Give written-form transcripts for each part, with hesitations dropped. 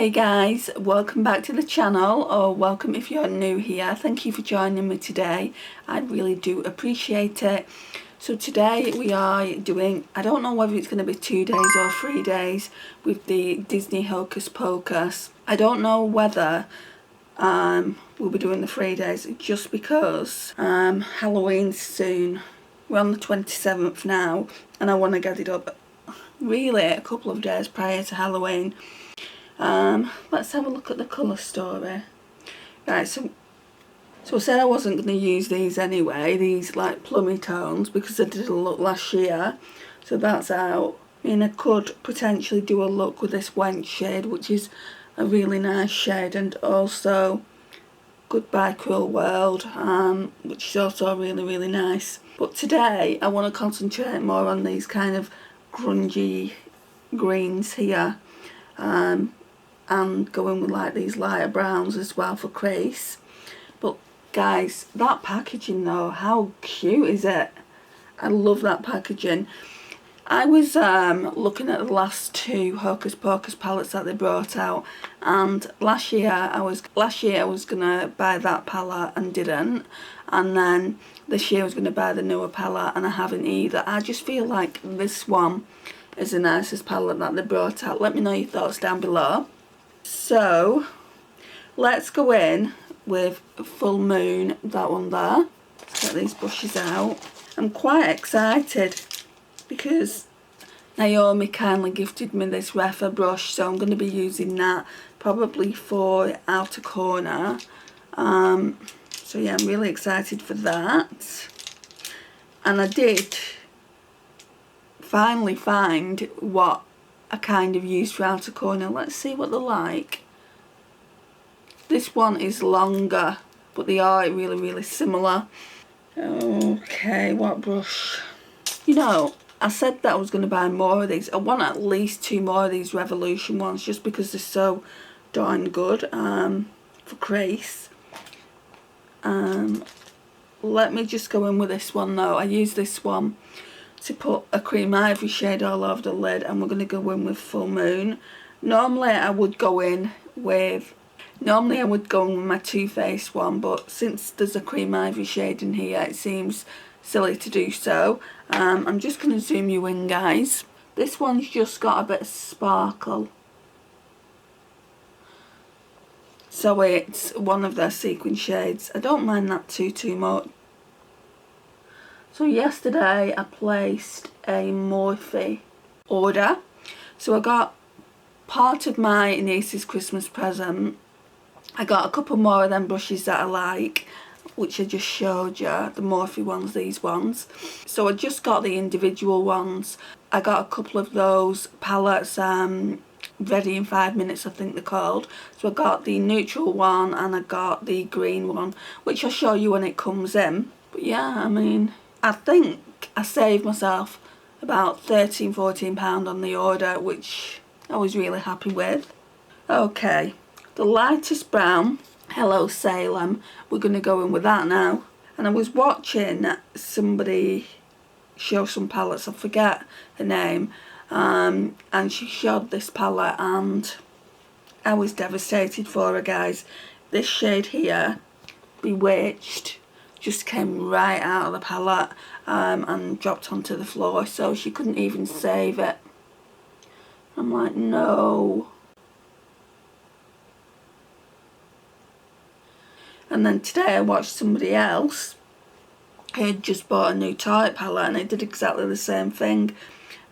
Hey guys, welcome back to the channel, or welcome if you're new here. Thank you for joining me today. I really do appreciate it. So today we are doing, I don't know whether it's going to be 2 days or 3 days with the Disney Hocus Pocus. I don't know whether we'll be doing the 3 days just because Halloween's soon. We're on the 27th now and I want to get it up really a couple of days prior to Halloween. Let's have a look at the colour story. Right, so I said I wasn't going to use these anyway, these like plummy tones, because I did a look last year, so that's out. I mean, I could potentially do a look with this Wench shade, which is a really nice shade, and also Goodbye Cruel World, which is also really nice. But today I want to concentrate more on these kind of grungy greens here, and going with like these lighter browns as well for crease. But guys, that packaging though, how cute is it? I love that packaging. I was looking at the last 2 Hocus Pocus palettes that they brought out, and last year I was gonna buy that palette and didn't, and then this year I was gonna buy the newer palette and I haven't either. I just feel like this one is the nicest palette that they brought out. Let me know your thoughts down below. So let's go in with Full Moon, that one there. Let's get these brushes out. I'm quite excited because Naomi kindly gifted me this Repher brush, so I'm going to be using that probably for outer corner. So yeah, I'm really excited for that. And I did finally find what I kind of use for outer corner. Let's see what they're like. This one is longer, but they are really similar. Okay, what brush? You know, I said that I was going to buy more of these. I want at least 2 more of these Revolution ones just because they're so darn good for crease. Let me just go in with this one though. I use this one to put a cream ivory shade all over the lid, and we're going to go in with Full Moon. Normally I would go in with my Too Faced one, but since there's a cream ivory shade in here, it seems silly to do so. I'm just going to zoom you in, guys. This one's just got a bit of sparkle, so it's one of their sequin shades. I don't mind that too much. So yesterday I placed a Morphe order. So I got part of my niece's Christmas present. I got a couple more of them brushes that I like, which I just showed you, the Morphe ones, these ones. So I just got the individual ones. I got a couple of those palettes, Ready in 5 Minutes I think they're called. So I got the neutral one and I got the green one, which I'll show you when it comes in. But yeah, I mean, I think I saved myself about £13–14 on the order, which I was really happy with. Okay, the lightest brown, Hello Salem, we're going to go in with that now. And I was watching somebody show some palettes, I forget the name, and she showed this palette and I was devastated for her, guys. This shade here, Bewitched, just came right out of the palette and dropped onto the floor, so she couldn't even save it. I'm like, no. And then today I watched somebody else who had just bought a new Tarte palette and it did exactly the same thing.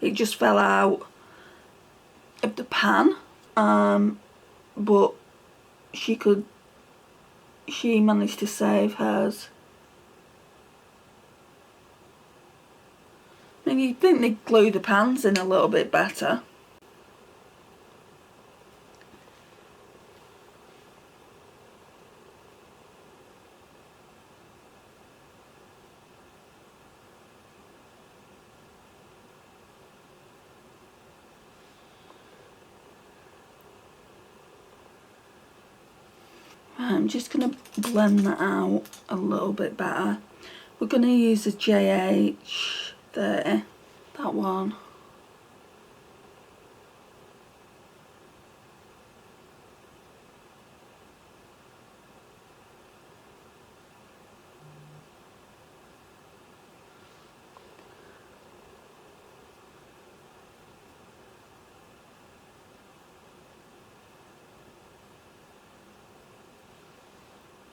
It just fell out of the pan, but she managed to save hers. I mean, you'd think they'd glue the pans in a little bit better. I'm just going to blend that out a little bit better. We're going to use the JH30, that one.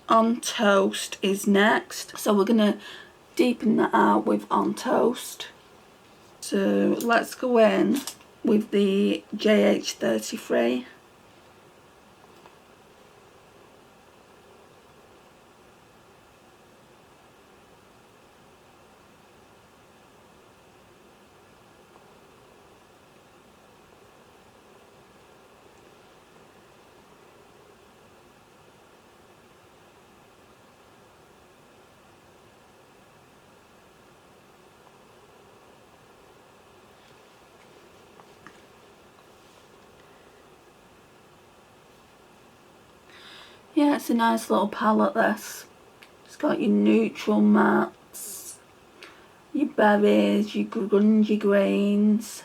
On Toast is next. So we're going to deepen that out with On Toast. So let's go in with the JH33. Yeah, it's a nice little palette, this. It's got your neutral mattes, your berries, your grungy greens.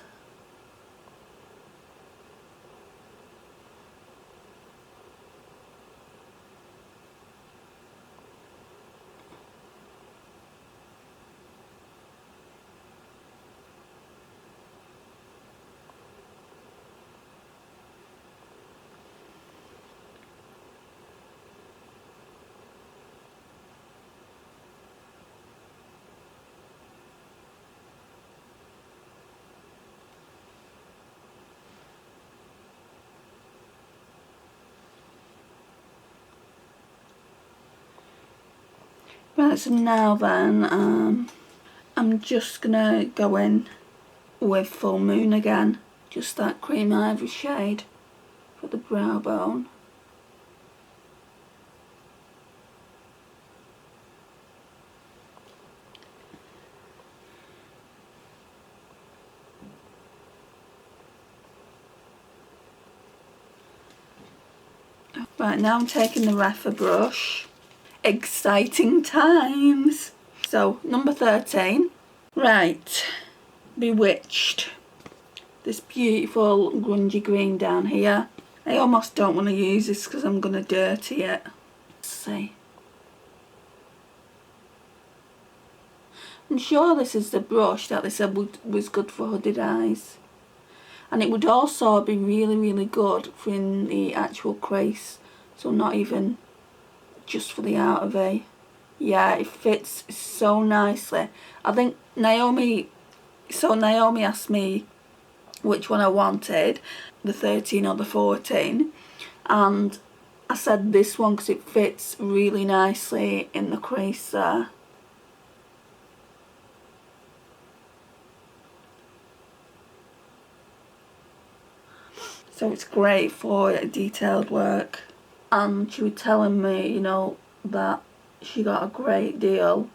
Right, so now then, I'm just gonna go in with Full Moon again. Just that cream ivory shade for the brow bone. Right, now I'm taking the Repher brush. Exciting times! So, number 13. Right, Bewitched. This beautiful grungy green down here. I almost don't want to use this because I'm going to dirty it. Let's see. I'm sure this is the brush that they said was good for hooded eyes. And it would also be really, really good for in the actual crease. So not even just for the outer V. Yeah, it fits so nicely. I think Naomi asked me which one I wanted, the 13 or the 14. And I said this one because it fits really nicely in the crease there. So it's great for detailed work. And she was telling me, you know, that she got a great deal.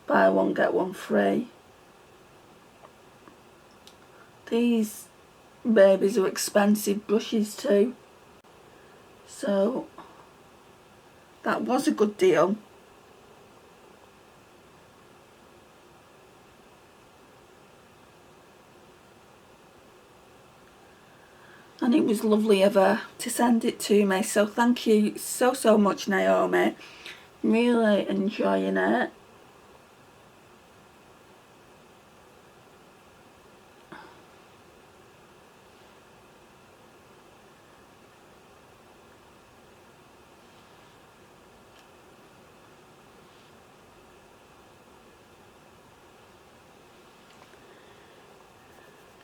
Buy one, get one free. These babies are expensive brushes too. So that was a good deal. And it was lovely of her to send it to me, so thank you so much, Naomi. Really enjoying it.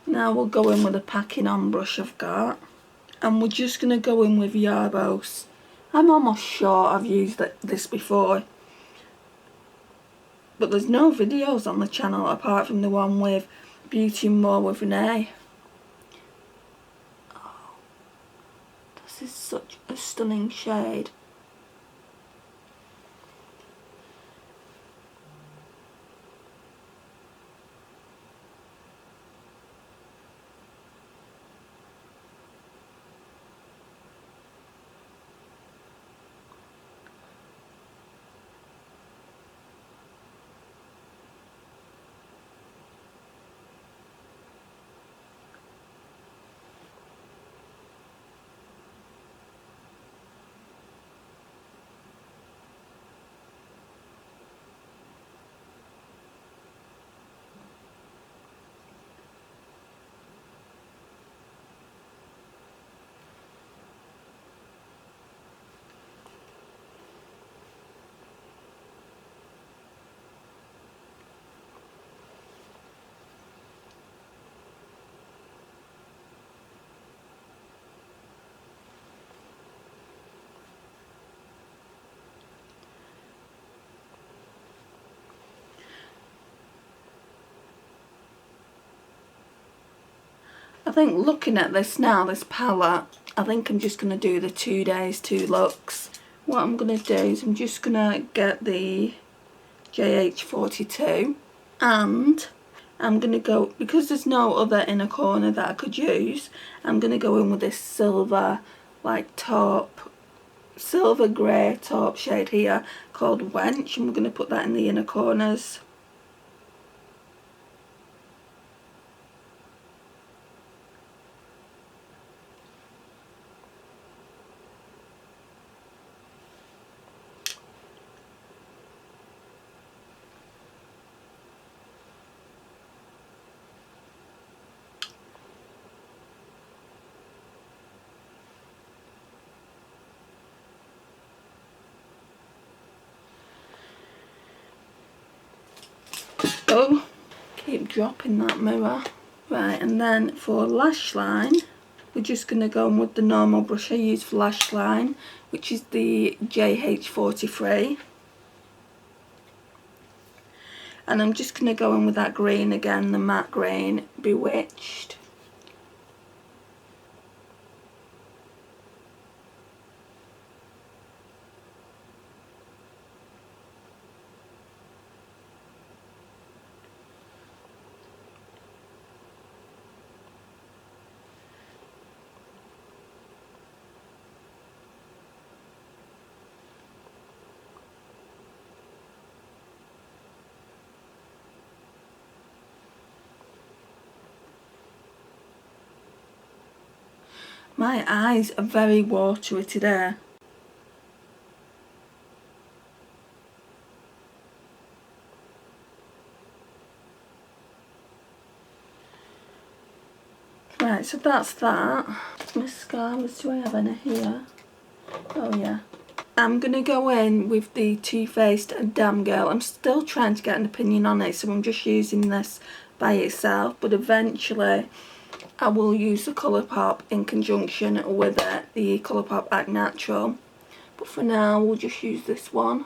Now we'll go in with a packing on brush I've got, and we're just going to go in with Yarbos. I'm almost sure I've used this before, but there's no videos on the channel apart from the one with Beauty More with Renee. Oh, this is such a stunning shade. I think looking at this now, this palette, I think I'm just going to do the 2 days, 2 looks. What I'm going to do is I'm just going to get the JH42 and I'm going to go, because there's no other inner corner that I could use, I'm going to go in with this silver, like taupe, silver grey taupe shade here called Wench, and we're going to put that in the inner corners. Oh, keep dropping that mirror. Right, and then for lash line, we're just going to go in with the normal brush I use for lash line, which is the JH43. And I'm just going to go in with that green again, the matte green, Bewitched. My eyes are very watery today. Right, so that's that. Mascaras, do I have any here? Oh yeah. I'm going to go in with the Too Faced Damn Girl. I'm still trying to get an opinion on it, so I'm just using this by itself, but eventually I will use the Colourpop in conjunction with it, the Colourpop Act Natural. But for now, we'll just use this one.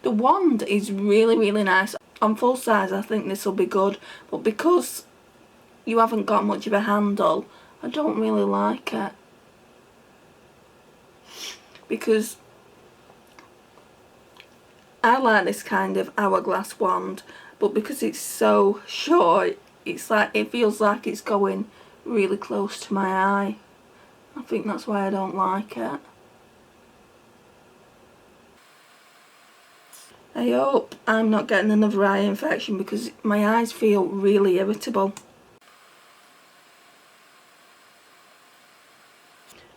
The wand is really, really nice. On full size, I think this will be good. But because you haven't got much of a handle, I don't really like it. Because I like this kind of hourglass wand, but because it's so short, it's like, it feels like it's going really close to my eye. I think that's why I don't like it. I hope I'm not getting another eye infection because my eyes feel really irritable.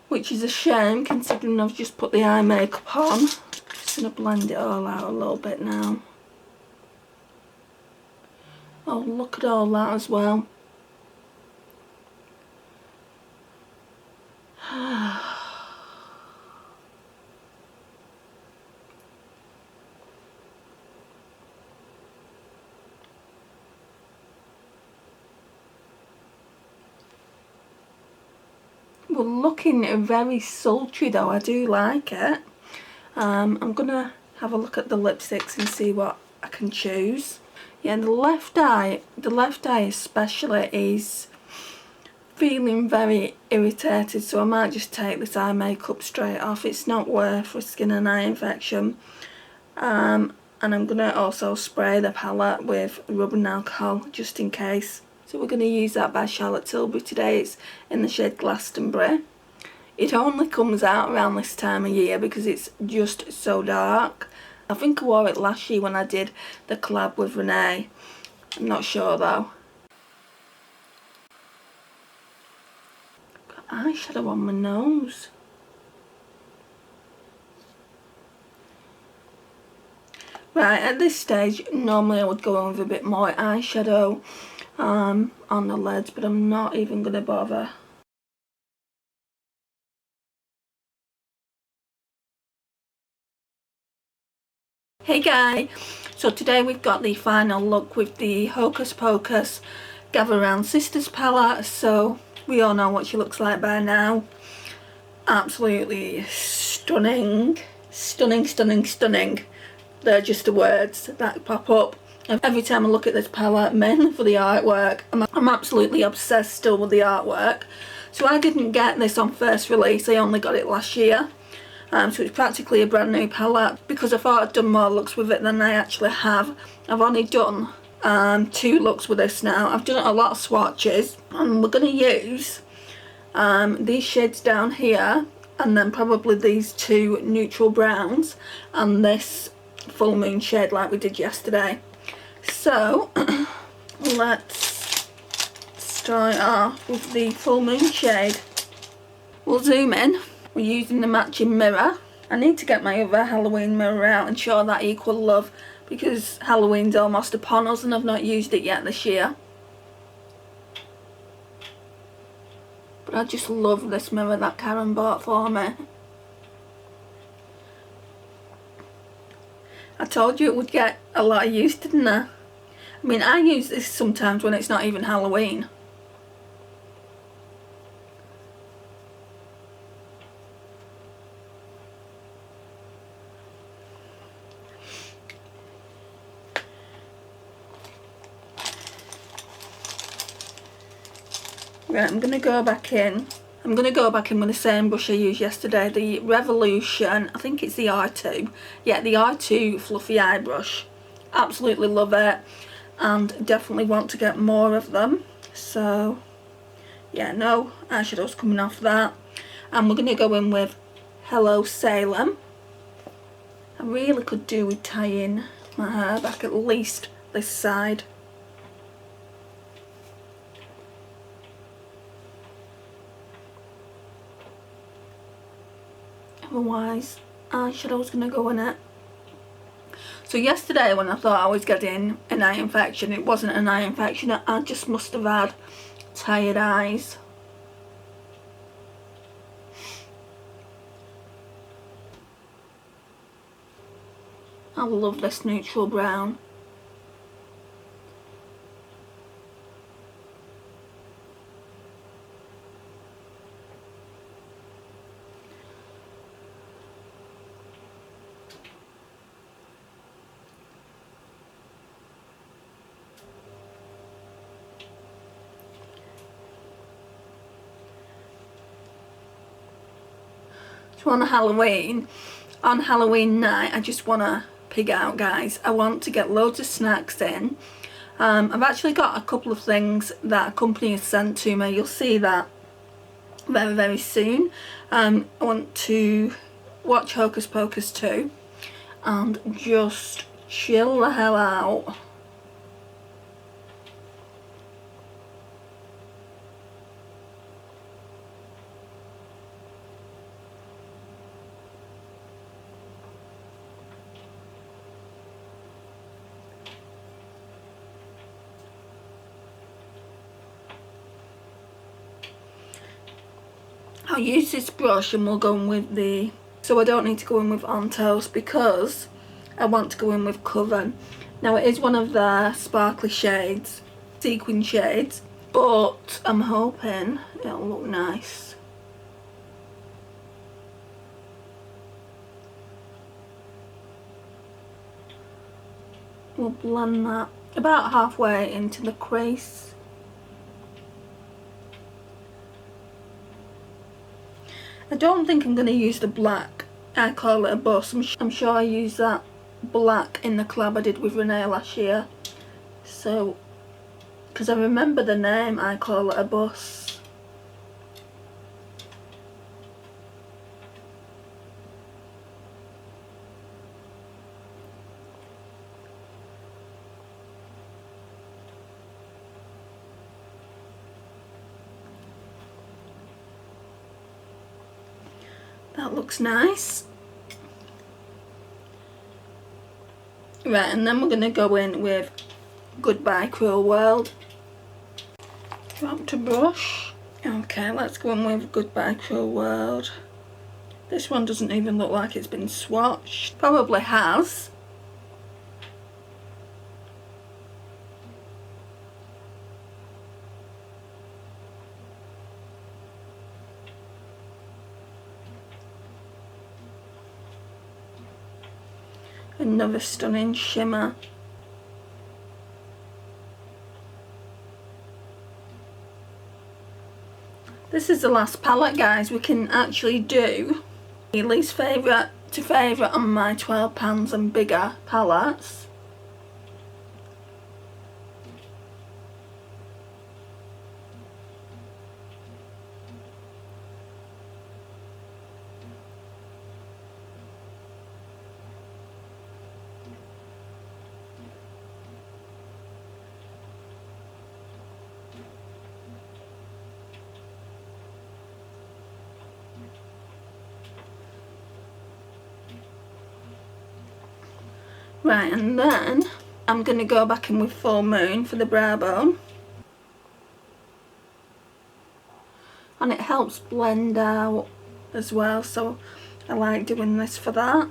Which is a shame considering I've just put the eye makeup on. Just going to blend it all out a little bit now. Oh, look at all that as well. We're looking very sultry though, I do like it. I'm gonna have a look at the lipsticks and see what I can choose. Yeah, the left eye especially is feeling very irritated, so I might just take this eye makeup straight off. It's not worth risking an eye infection. And I'm gonna also spray the palette with rubbing alcohol just in case. So we're going to use that by Charlotte Tilbury today. It's in the shade Glastonbury. It only comes out around this time of year because it's just so dark. I think I wore it last year when I did the collab with Renee. I'm not sure though. Got eyeshadow on my nose. Right, at this stage, normally I would go in with a bit more eyeshadow on the lids, but I'm not even going to bother. Hey guys, so today we've got the final look with the Hocus Pocus Gather Round Sisters palette. So we all know what she looks like by now. Absolutely stunning, stunning, stunning, stunning. They're just the words that pop up. Every time I look at this palette, mainly for the artwork, I'm absolutely obsessed still with the artwork. So I didn't get this on first release, I only got it last year. So it's practically a brand new palette, because I thought I'd done more looks with it than I actually have. I've only done 2 looks with this now. I've done a lot of swatches, and we're going to use these shades down here, and then probably these 2 neutral browns, and this full moon shade like we did yesterday. So let's start off with the full moon shade. We'll zoom in. We're using the matching mirror. I need to get my other Halloween mirror out and show that equal love, because Halloween's almost upon us and I've not used it yet this year. But I just love this mirror that Karen bought for me. I told you it would get a lot of use, didn't I? I mean, I use this sometimes when it's not even Halloween. Right, I'm going to go back in. I'm going to go back in with the same brush I used yesterday, the Revolution, I think it's the R2. Yeah, the R2 fluffy eye brush. Absolutely love it, and definitely want to get more of them. So, yeah, no eyeshadows coming off that. And we're going to go in with Hello Salem. I really could do with tying my hair back at least this side. Otherwise, eyeshadow's going to go in it. So yesterday when I thought I was getting an eye infection, it wasn't an eye infection, I just must have had tired eyes. I love this neutral brown. So on Halloween night, I just want to pig out, guys. I want to get loads of snacks in. I've actually got a couple of things that a company has sent to me. You'll see that very, very soon. I want to watch Hocus Pocus 2 and just chill the hell out. I'll use this brush and we'll go in with the... So I don't need to go in with On Toast because I want to go in with Coven. Now it is one of the sparkly shades, sequin shades, but I'm hoping it'll look nice. We'll blend that about halfway into the crease. I don't think I'm going to use the black I Call It a Bus. I'm sure I used that black in the collab I did with Renee last year. So, because I remember the name I Call It a Bus. That looks nice. Right, and then we're going to go in with Goodbye Cruel World. Drop to brush. Okay, let's go in with Goodbye Cruel World. This one doesn't even look like it's been swatched. Probably has. Another stunning shimmer. This is the last palette, guys. We can actually do the least favourite to favourite on my £12 and bigger palettes. Right, and then I'm going to go back in with Full Moon for the brow bone. And it helps blend out as well, so I like doing this for that.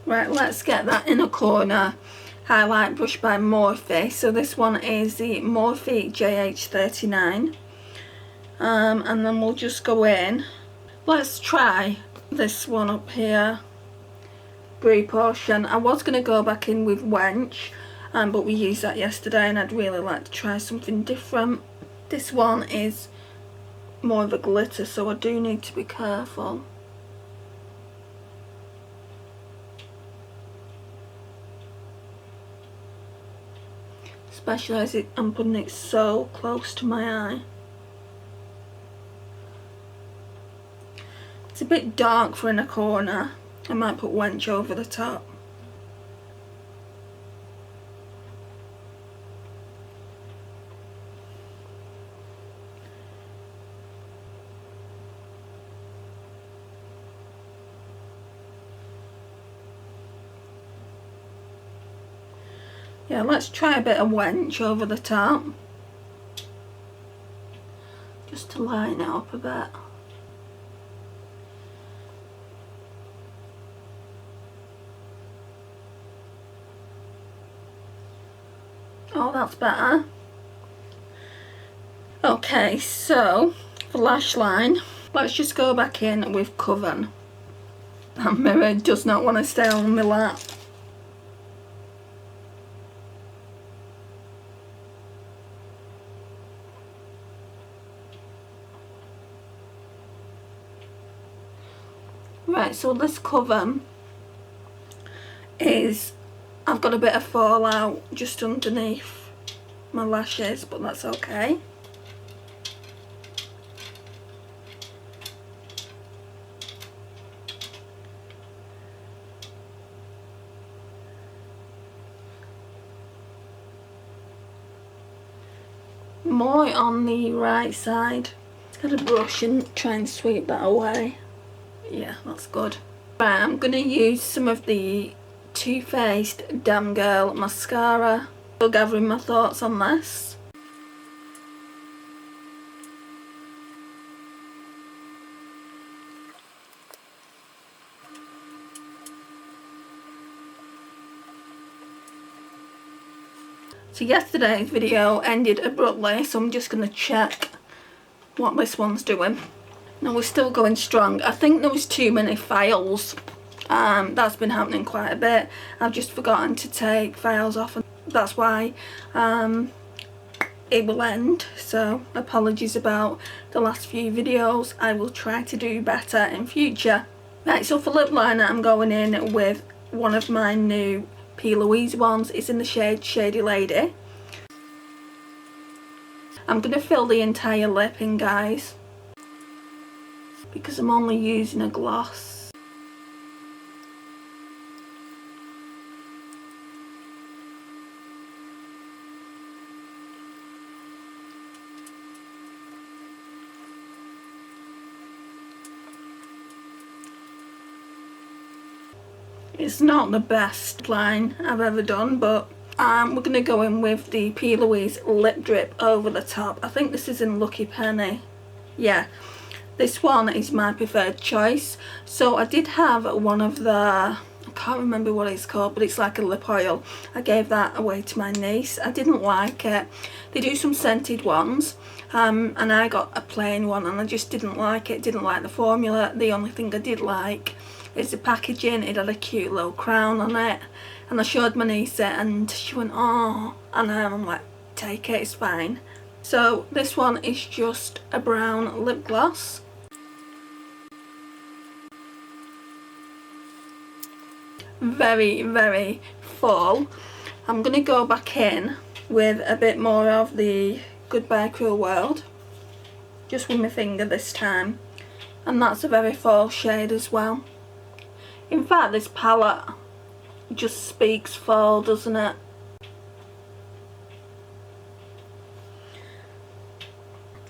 Right, let's get that inner corner highlight brush by Morphe. So this one is the Morphe JH39. And then we'll just go in. Let's try this one up here, Brie Portion. I was going to go back in with Wench, but we used that yesterday and I'd really like to try something different. This one is more of a glitter, so I do need to be careful. Especially as I'm putting it so close to my eye. It's a bit dark for in a corner. I might put Wench over the top. Yeah, let's try a bit of Wench over the top. Just to line it up a bit. Oh, that's better. Okay, so for lash line, let's just go back in with Coven. That mirror does not want to stay on my lap. Right, so this Coven is, I've got a bit of fallout just underneath my lashes, but that's okay. More on the right side. Get a brush and try and sweep that away. Yeah, that's good. Right, I'm going to use some of the Too Faced Damn Girl mascara. Still gathering my thoughts on this. So yesterday's video ended abruptly, so I'm just going to check what this one's doing. Now we're still going strong. I think there was too many files. That's been happening quite a bit. I've just forgotten to take files off, and that's why it will end. So apologies about the last few videos. I will try to do better in future. Right, so for lip liner I'm going in with one of my new Plouise ones. It's in the shade Shady Lady. I'm going to fill the entire lip in, guys, because I'm only using a gloss. It's not the best line I've ever done, but we're going to go in with the Plouise lip drip over the top. I think this is in Lucky Penny. Yeah. This one is my preferred choice. So I did have one of the can't remember what it's called, but it's like a lip oil. I gave that away to my niece. I didn't like it. They do some scented ones, and I got a plain one and I just didn't like it. Didn't like the formula. The only thing I did like is the packaging. It had a cute little crown on it, and I showed my niece it and she went, oh, and I'm like, take it, it's fine. So this one is just a brown lip gloss. Very, very full. I'm going to go back in with a bit more of the Goodbye Cruel World, just with my finger this time, and that's a very fall shade as well. In fact, this palette just speaks fall, doesn't it?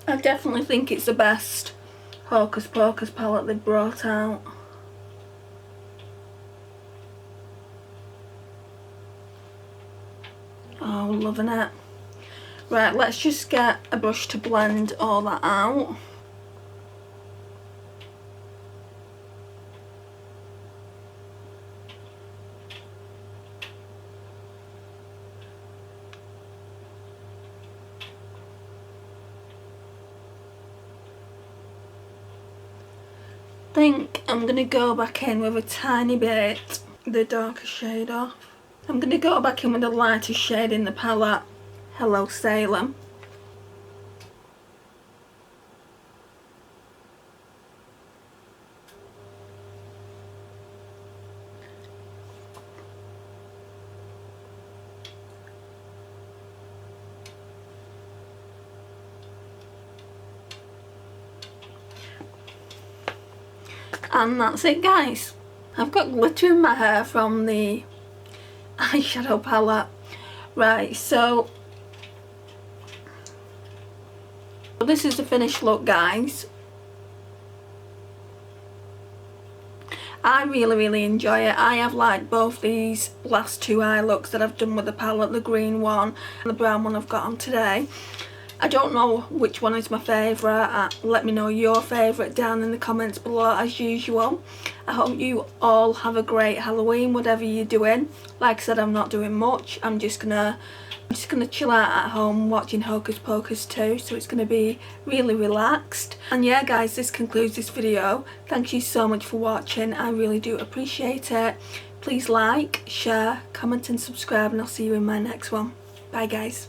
I definitely think it's the best Hocus Pocus palette they've brought out. Oh, loving it. Right, let's just get a brush to blend all that out. I think I'm going to go back in with a tiny bit the darker shade off. I'm going to go back in with the lighter shade in the palette, Hello Sailor. And that's it, guys. I've got glitter in my hair from the eyeshadow palette. Right, so this is the finished look, guys. I really enjoy it. I have liked both these last two eye looks that I've done with the palette, the green one and the brown one I've got on today. I don't know which one is my favourite. Let me know your favourite down in the comments below as usual. I hope you all have a great Halloween, whatever you're doing. Like I said, I'm not doing much. I'm just gonna chill out at home watching Hocus Pocus 2, so it's gonna be really relaxed. And yeah, guys, this concludes this video. Thank you so much for watching. I really do appreciate it. Please like, share, comment and subscribe, and I'll see you in my next one. Bye, guys.